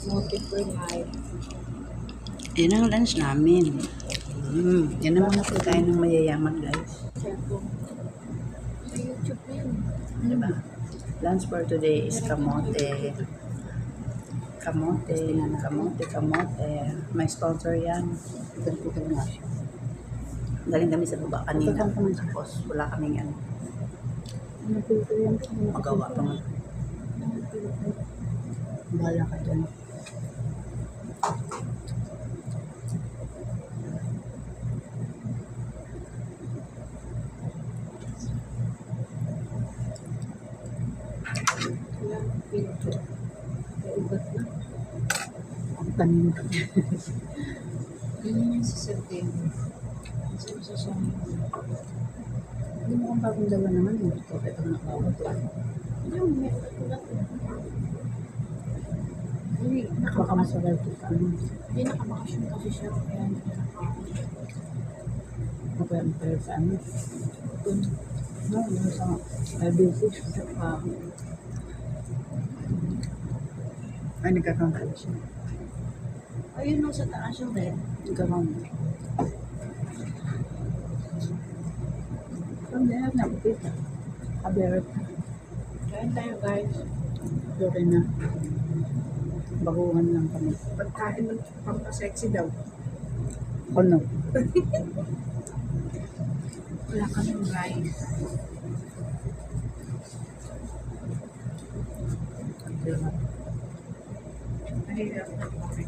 Motive for life. Yan ang lunch namin. Yan ang mga pagkain ng mayayaman, guys. Cellphone. Sa YouTube na yun. Diba? Lunch for today is kamote. Kamote, kamote, kamote. May sponsor yan. Pagkakita nga siya. Galing kami sa baba kanina. Tapos wala kaming ano. Napilito yan. Magawa pa nga. Bahala ka dyan. Filter. Ubat na. Ang tanim ka. Yun yung sasabihin. Hindi mo kung bagong dala naman. Ito ang nakawag ko. Yung may katulad. Hindi, baka masagal ito sa ano. Hindi nakabakasyon kasi siya. Kaya hindi na nakawag. Kaya ang pala sa ano. No, yung sa LBC. Ay, nagkakangkala siya. Ayun no, sa taas yung red. Nagkakangkala. From there, nakapita. Kaberit. Kain tayo guys. Okay na. Baguhan lang kami. Pagkain ng pampasexy daw. Ano? Wala kaming rice. Mahirap na kami.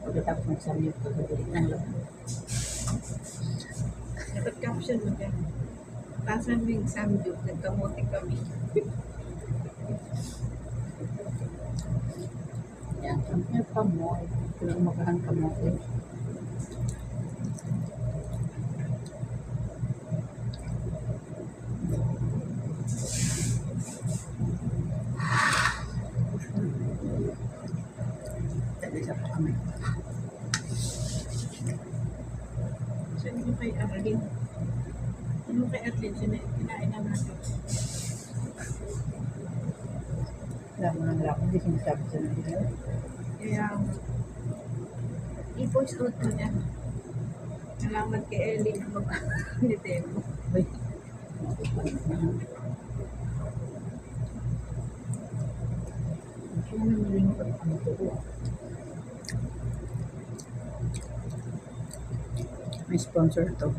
Pagkatapos magsamyot, pagkabalik ng lahat. Dapat caption mo yan. Tasan mo yung samgyup, nagkamote kami. Yan, samyot pa mo. Kung kumakahan ka mo. Isa pa kami. Saan mo kay Arlene? Ano kay Arlene? Kinain na natin. Wala mo nang lakot. Hindi sinasabi sa nila. Kaya, i-voice out mo niya. Salamat kay Ellie na mag-nitero. Uy. Sino naman rin ko ang tuwa? May sponsor to.